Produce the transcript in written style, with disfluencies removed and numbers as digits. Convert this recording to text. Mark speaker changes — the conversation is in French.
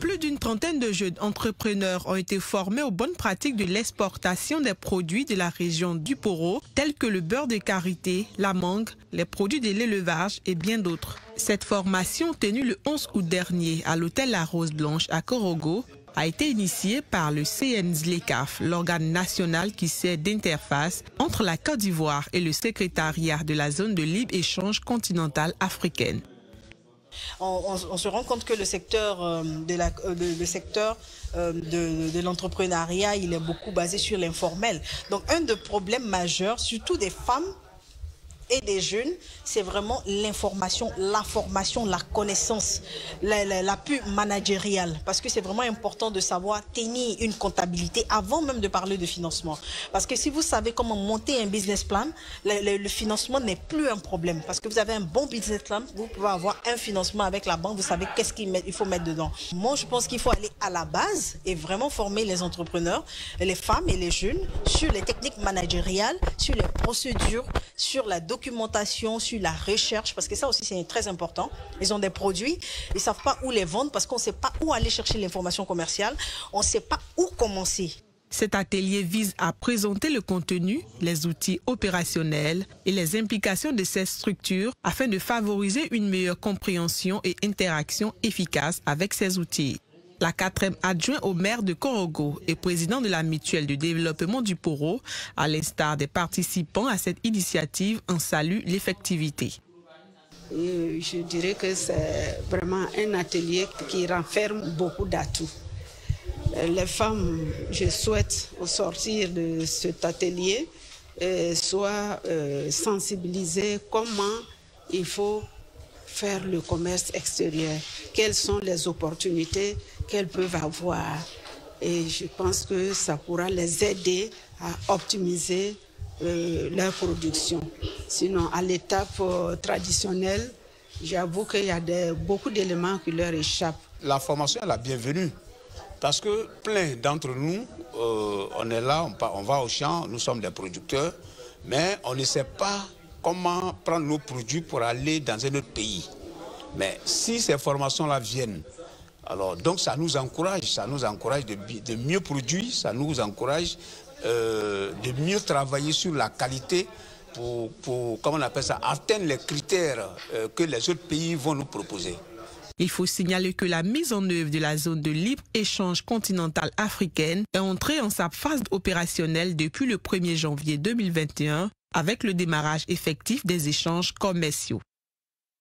Speaker 1: Plus d'une trentaine de jeunes entrepreneurs ont été formés aux bonnes pratiques de l'exportation des produits de la région du Poro, tels que le beurre de karité, la mangue, les produits de l'élevage et bien d'autres. Cette formation, tenue le 11 août dernier à l'hôtel La Rose Blanche à Korogo, a été initiée par le CNZLECAF, l'organe national qui sert d'interface entre la Côte d'Ivoire et le secrétariat de la zone de libre-échange continentale africaine.
Speaker 2: On se rend compte que le secteur de l'entrepreneuriat, il est beaucoup basé sur l'informel. Donc un des problèmes majeurs, surtout des femmes et des jeunes, c'est vraiment l'information, la formation, la connaissance, l'appui managérial. Parce que c'est vraiment important de savoir tenir une comptabilité avant même de parler de financement. Parce que si vous savez comment monter un business plan, le financement n'est plus un problème. Parce que vous avez un bon business plan, vous pouvez avoir un financement avec la banque, vous savez qu'est-ce qu'il faut mettre dedans. Moi, je pense qu'il faut aller à la base et vraiment former les entrepreneurs, les femmes et les jeunes sur les techniques managériales, sur les procédures, sur la documentation, sur la recherche, parce que ça aussi c'est très important. Ils ont des produits, ils ne savent pas où les vendre parce qu'on ne sait pas où aller chercher l'information commerciale, on ne sait pas où commencer.
Speaker 1: Cet atelier vise à présenter le contenu, les outils opérationnels et les implications de ces structures afin de favoriser une meilleure compréhension et interaction efficace avec ces outils. La 4e adjointe au maire de Korogo et président de la mutuelle de développement du Poro, à l'instar des participants à cette initiative, en salue l'effectivité.
Speaker 3: Je dirais que c'est vraiment un atelier qui renferme beaucoup d'atouts. Les femmes, je souhaite au sortir de cet atelier, soient sensibilisées comment il faut faire le commerce extérieur, quelles sont les opportunités qu'elles peuvent avoir. Et je pense que ça pourra les aider à optimiser leur production. Sinon, à l'étape traditionnelle, j'avoue qu'il y a beaucoup d'éléments qui leur échappent.
Speaker 4: La formation est la bienvenue parce que plein d'entre nous, on est là, on va au champ, nous sommes des producteurs, mais on ne sait pas comment prendre nos produits pour aller dans un autre pays. Mais si ces formations-là viennent, alors donc ça nous encourage de mieux produire, ça nous encourage de mieux travailler sur la qualité pour comment on appelle ça, atteindre les critères que les autres pays vont nous proposer.
Speaker 1: Il faut signaler que la mise en œuvre de la zone de libre-échange continentale africaine est entrée en sa phase opérationnelle depuis le 1er janvier 2021 avec le démarrage effectif des échanges commerciaux.